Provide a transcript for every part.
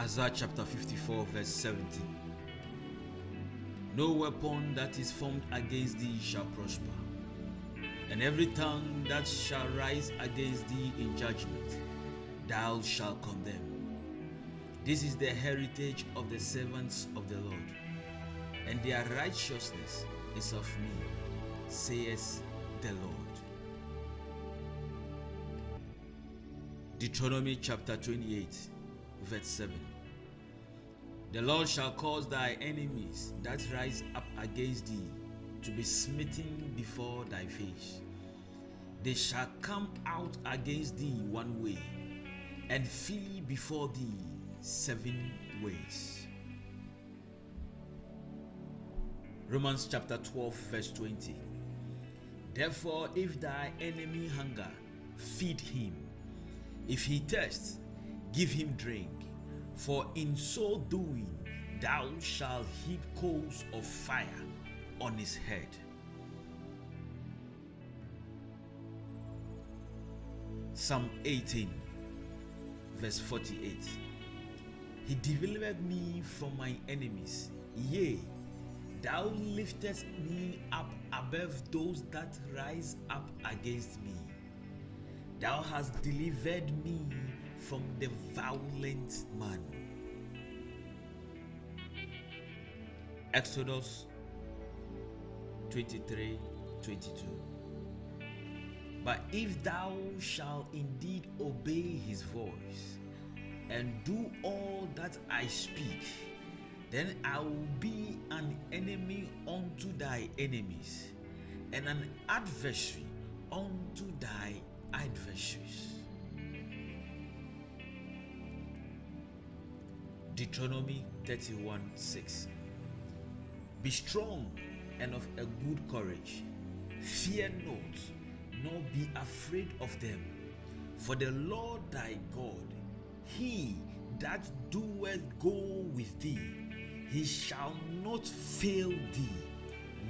Isaiah chapter 54 verse 70. No weapon that is formed against thee shall prosper, and every tongue that shall rise against thee in judgment thou shalt condemn. This is the heritage of the servants of the Lord, and their righteousness is of me, saith the Lord. Deuteronomy chapter 28 verse 7. The Lord shall cause thy enemies that rise up against thee to be smitten before thy face. They shall come out against thee one way, and flee before thee 7 ways. Romans chapter 12 verse 20. Therefore, if thy enemy hunger, feed him. If he thirst, give him drink. For in so doing, thou shalt heap coals of fire on his head. Psalm 18 verse 48. He delivered me from my enemies. Yea, thou liftest me up above those that rise up against me. Thou hast delivered me from the violent man. Exodus 23:22. But if thou shalt indeed obey his voice, and do all that I speak, then I will be an enemy unto thy enemies, and an adversary unto thy adversaries. Deuteronomy 31:6. Be strong and of a good courage. Fear not, nor be afraid of them. For the Lord thy God, he that doeth go with thee, he shall not fail thee,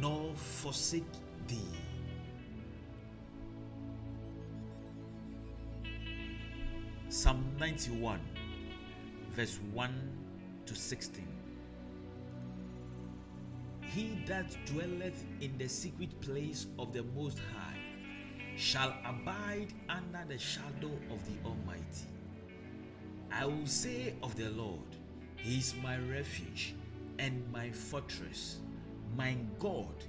nor forsake thee. Psalm 91 verse 1 to 16. He that dwelleth in the secret place of the Most High shall abide under the shadow of the Almighty. I will say of the Lord, he is my refuge and my fortress, my God,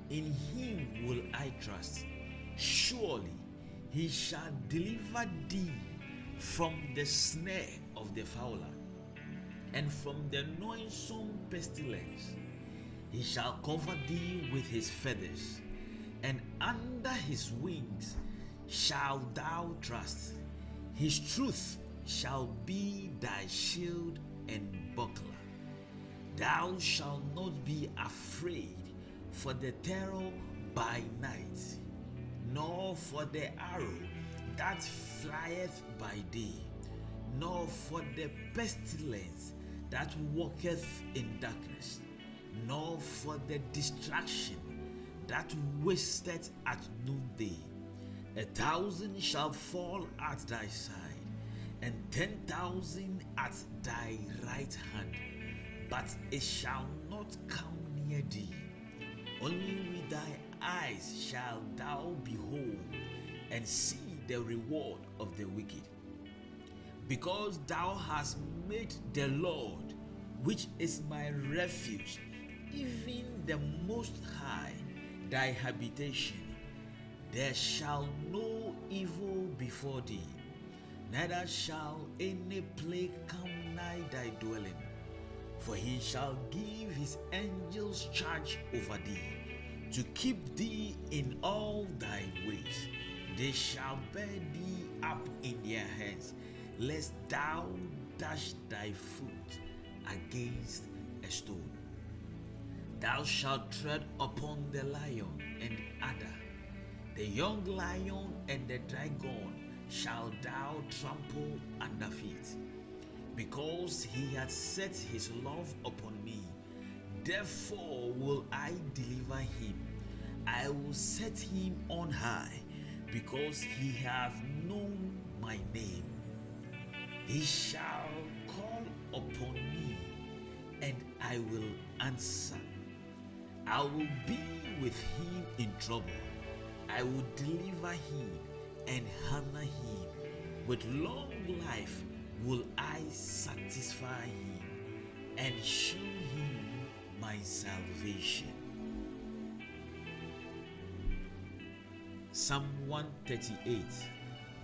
in him will I trust. Surely he shall deliver thee from the snare of the fowler, and from the noisome pestilence. He shall cover thee with his feathers, and under his wings shalt thou trust. His truth shall be thy shield and buckler. Thou shalt not be afraid for the terror by night, nor for the arrow that flieth by day, nor for the pestilence that walketh in darkness, nor for the destruction that wasteth at noonday. 1,000 shall fall at thy side, and 10,000 at thy right hand, but it shall not come near thee. Only with thy eyes shalt thou behold and see the reward of the wicked. Because thou hast made the Lord, which is my refuge, even the Most High, thy habitation, there shall no evil befall thee, neither shall any plague come nigh thy dwelling. For he shall give his angels charge over thee, to keep thee in all thy ways. They shall bear thee up in their hands, lest thou dash thy foot against a stone. Thou shalt tread upon the lion and adder, the young lion and the dragon shalt thou trample under feet. Because he hath set his love upon me, therefore will I deliver him. I will set him on high, because he hath known my name. He shall call upon me, and I will answer. I will be with him in trouble. I will deliver him and honor him. With long life will I satisfy him and show him my salvation. Psalm 138,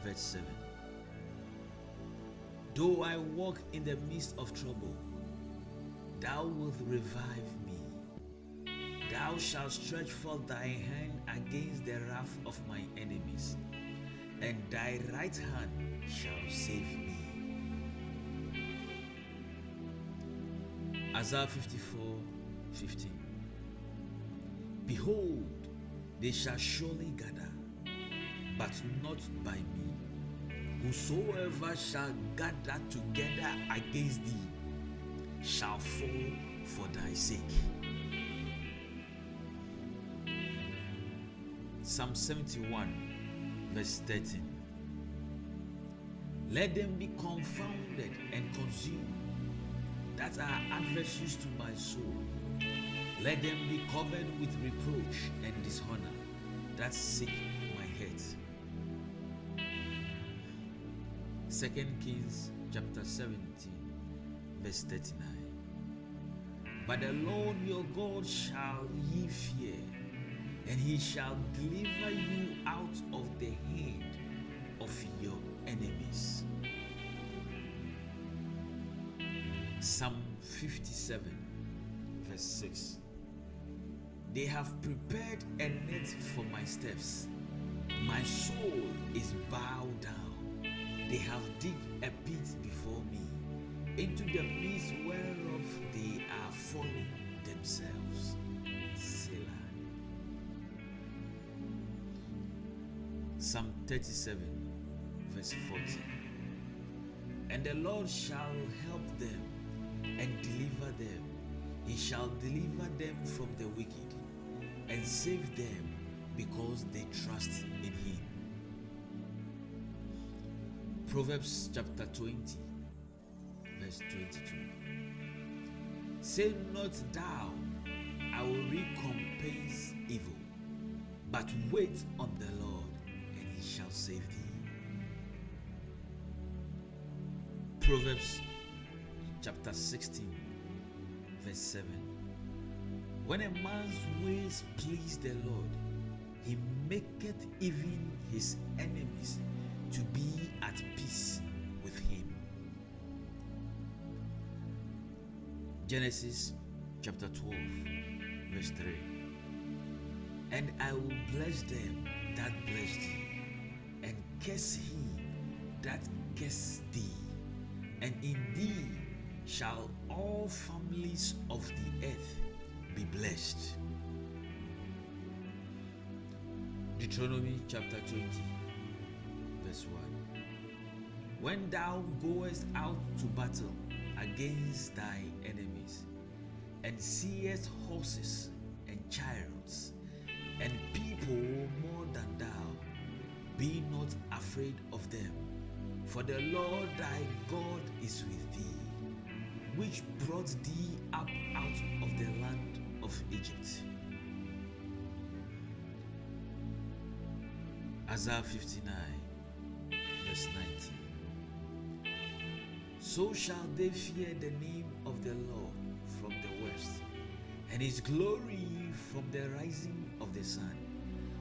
verse 7. Though I walk in the midst of trouble, thou wilt revive me. Thou shalt stretch forth thy hand against the wrath of my enemies, and thy right hand shall save me. Isaiah 54:15. Behold, they shall surely gather, but not by me. Whosoever shall gather together against thee shall fall for thy sake. Psalm 71, verse 13. Let them be confounded and consumed that are adversaries to my soul. Let them be covered with reproach and dishonor that seek my head. 2 Kings chapter 17, verse 39. But the Lord your God shall ye fear, and he shall deliver you out of the hand of your enemies. Psalm 57, verse 6. They have prepared a net for my steps. My soul is bowed down. They have digged a pit before me, into the midst whereof they are falling themselves. Selah. Psalm 37, verse 14. And the Lord shall help them and deliver them. He shall deliver them from the wicked and save them because they trust in him. Proverbs chapter 20, verse 22. Say not thou, I will recompense evil, but wait on the Lord, and he shall save thee. Proverbs chapter 16, verse 7. When a man's ways please the Lord, he maketh even his enemies to be at peace with him. Genesis chapter 12, verse 3. And I will bless them that bless thee, and curse him that curse thee, and in thee shall all families of the earth be blessed. Deuteronomy chapter 20, verse 1. When thou goest out to battle against thy enemies, and seest horses and chariots, and people more than thou, be not afraid of them, for the Lord thy God is with thee, which brought thee up out of the land of Egypt. Isaiah 59, verse 19. So shall they fear the name of the Lord from the west, and his glory from the rising of the sun.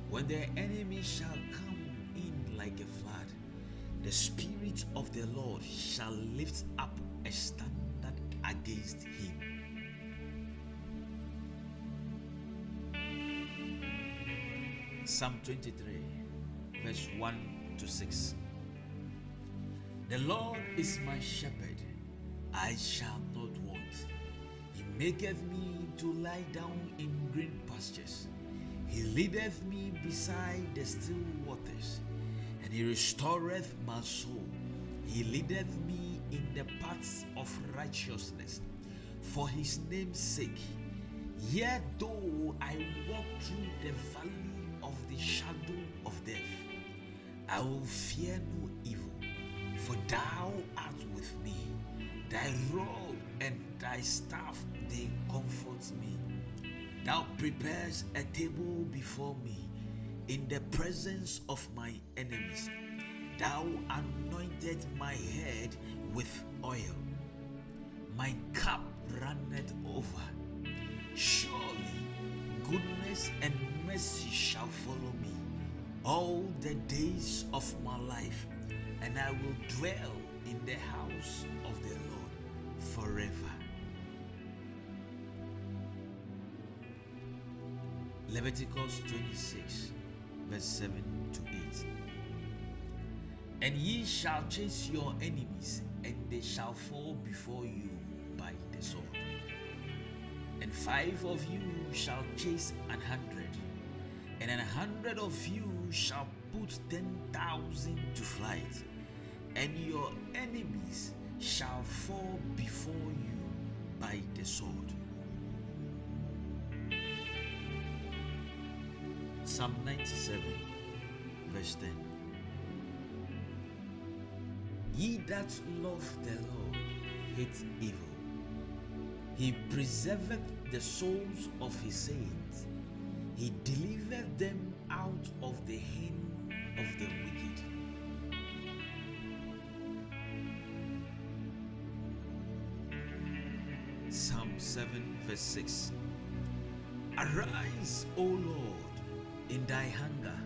When their enemy shall come in like a flood, the Spirit of the Lord shall lift up a standard against him. Psalm 23, verse 1 to 6. The Lord is my shepherd, I shall not want. He maketh me to lie down in green pastures. He leadeth me beside the still waters, and he restoreth my soul. He leadeth me in the paths of righteousness for his name's sake. Yet though I walk through the valley of the shadow of death, I will fear no evil, for thou art with me. Thy rod and thy staff, they comfort me. Thou preparest a table before me in the presence of my enemies. Thou anointed my head with oil. My cup runneth over. Surely goodness and mercy shall follow me all the days of my life, and I will dwell in the house of the Lord forever. Leviticus 26, verse 7 to 8. And ye shall chase your enemies, and they shall fall before you by the sword. And 5 of you shall chase 100, and 100 of you shall put 10,000 to flight, and your enemies shall fall before you by the sword. Psalm 97, verse 10. Ye that love the Lord hate evil. He preserveth the souls of his saints. He delivered them out of the hand of the wicked. Psalm 7, verse 6. Arise, O Lord, in thy anger.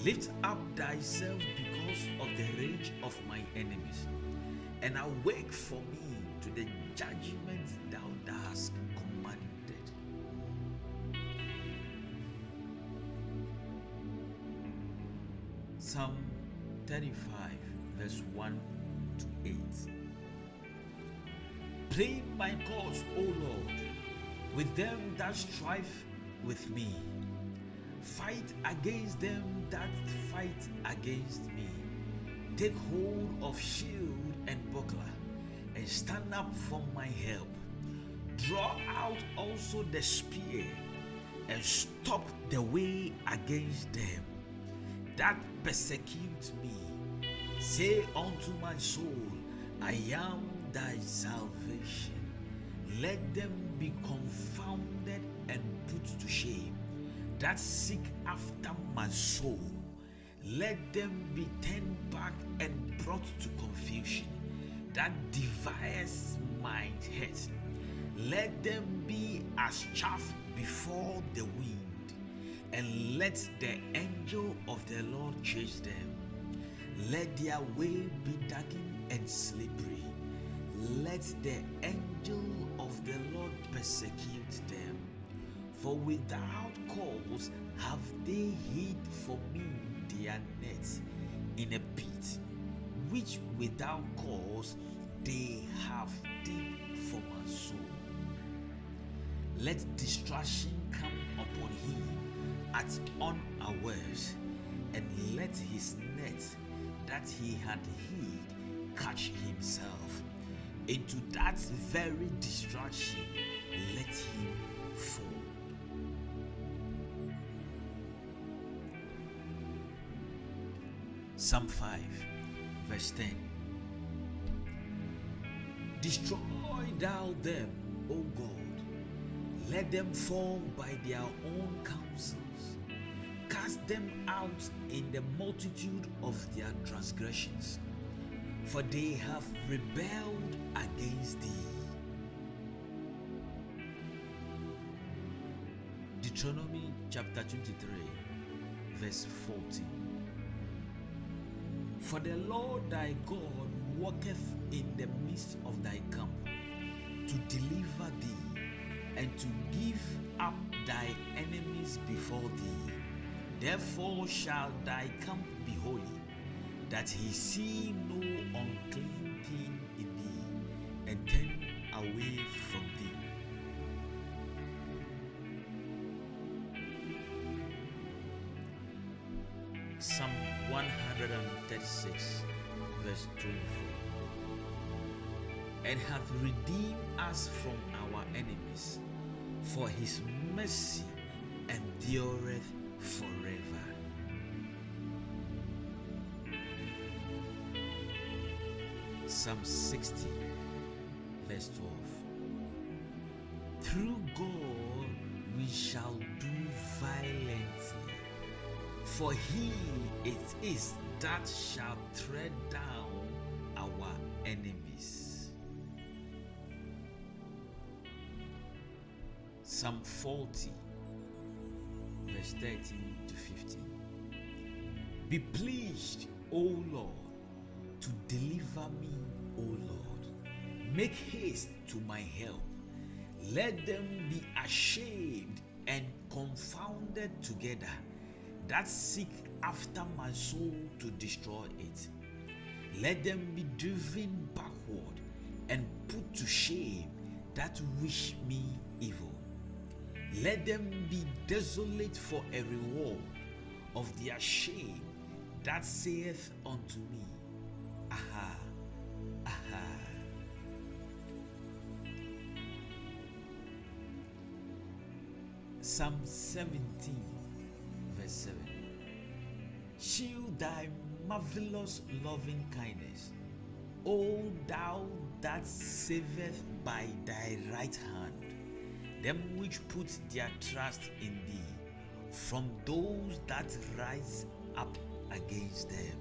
Lift up thyself because of the rage of my enemies, and awake for me to the judgment thou hast commanded. Psalm 35, verse 1 to 8. Plead my cause, O Lord, with them that strive with me. Fight against them that fight against me. Take hold of shield and buckler, and stand up for my help. Draw out also the spear, and stop the way against them that persecute me. Say unto my soul, I am thy salvation. Let them be confounded and put to shame that seek after my soul. Let them be turned back and brought to confusion that devours my head. Let them be as chaff before the wind, and let the angel of the Lord chase them. Let their way be darkened and slippery. Let the angel of the Lord persecute them. For without cause have they hid for me their nets in a pit, which without cause they have dig for my soul. Let destruction come upon him at unawares, and let his net that he had hid catch himself. Into that very destruction let him fall. Psalm 5, verse 10. Destroy thou them, O God. Let them fall by their own counsels. Cast them out in the multitude of their transgressions, for they have rebelled against thee. Deuteronomy chapter 23, verse 14. For the Lord thy God walketh in the midst of thy camp, to deliver thee, and to give up thy enemies before thee. Therefore shall thy camp be holy, that he see no unclean thing in thee, and turn away from thee. Psalm 136, verse 24. And hath redeemed us from our enemies, for his mercy endureth forever. Psalm 60, verse 12. Through God we shall do violently, for he it is that shall tread down our enemies. Psalm 40, verse 13 to 15. Be pleased, O Lord, to deliver me, O Lord. Make haste to my help. Let them be ashamed and confounded together that seek after my soul to destroy it. Let them be driven backward and put to shame that wish me evil. Let them be desolate for a reward of their shame that saith unto me, Aha, aha. Psalm 17, verse 7. Shield thy marvelous loving kindness, O thou that saveth by thy right hand them which put their trust in thee, from those that rise up against them.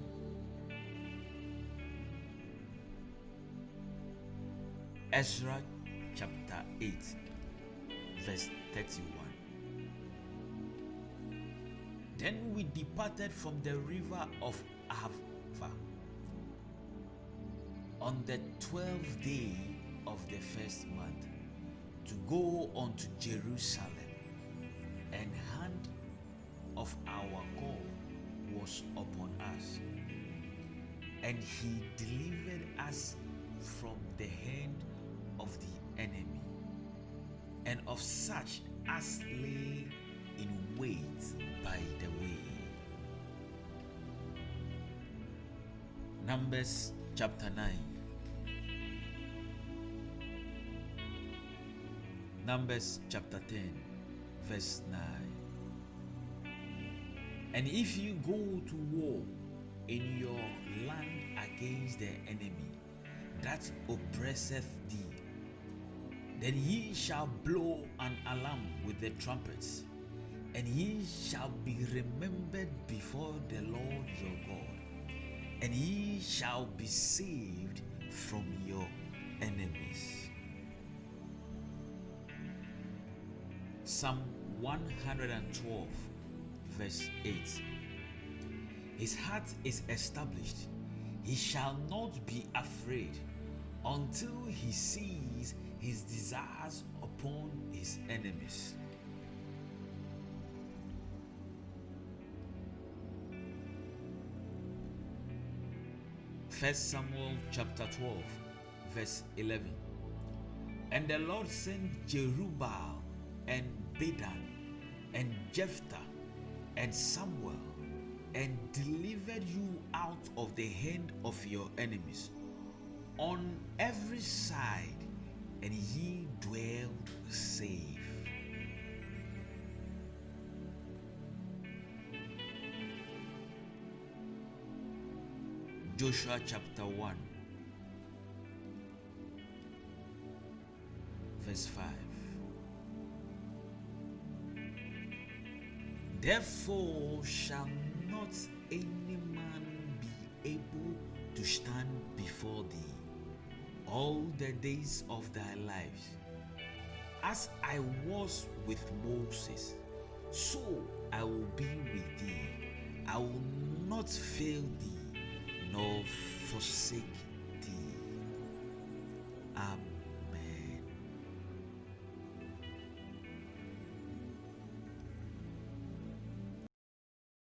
Ezra chapter 8, verse 31. Then we departed from the river of Ahava on the 12th day of the first month to go unto Jerusalem, and hand of our God was upon us, and he delivered us from the hand of the enemy, and of such as lay in wait by the way. Numbers chapter 9. Numbers chapter 10, verse 9. And if you go to war in your land against the enemy that oppresseth thee, then ye shall blow an alarm with the trumpets, and ye shall be remembered before the Lord your God, and ye shall be saved from your enemies. Psalm 112, verse 8. His heart is established, he shall not be afraid until he sees his desires upon his enemies. First Samuel chapter 12, verse 11. And the Lord sent Jerubbaal and Bedan and Jephthah and Samuel, and delivered you out of the hand of your enemies on every side, and ye dwelled safe. Joshua chapter 1, verse 5. Therefore shall not any man be able to stand before thee all the days of thy lives. As I was with Moses, so I will be with thee. I will not fail thee nor forsake thee. Amen.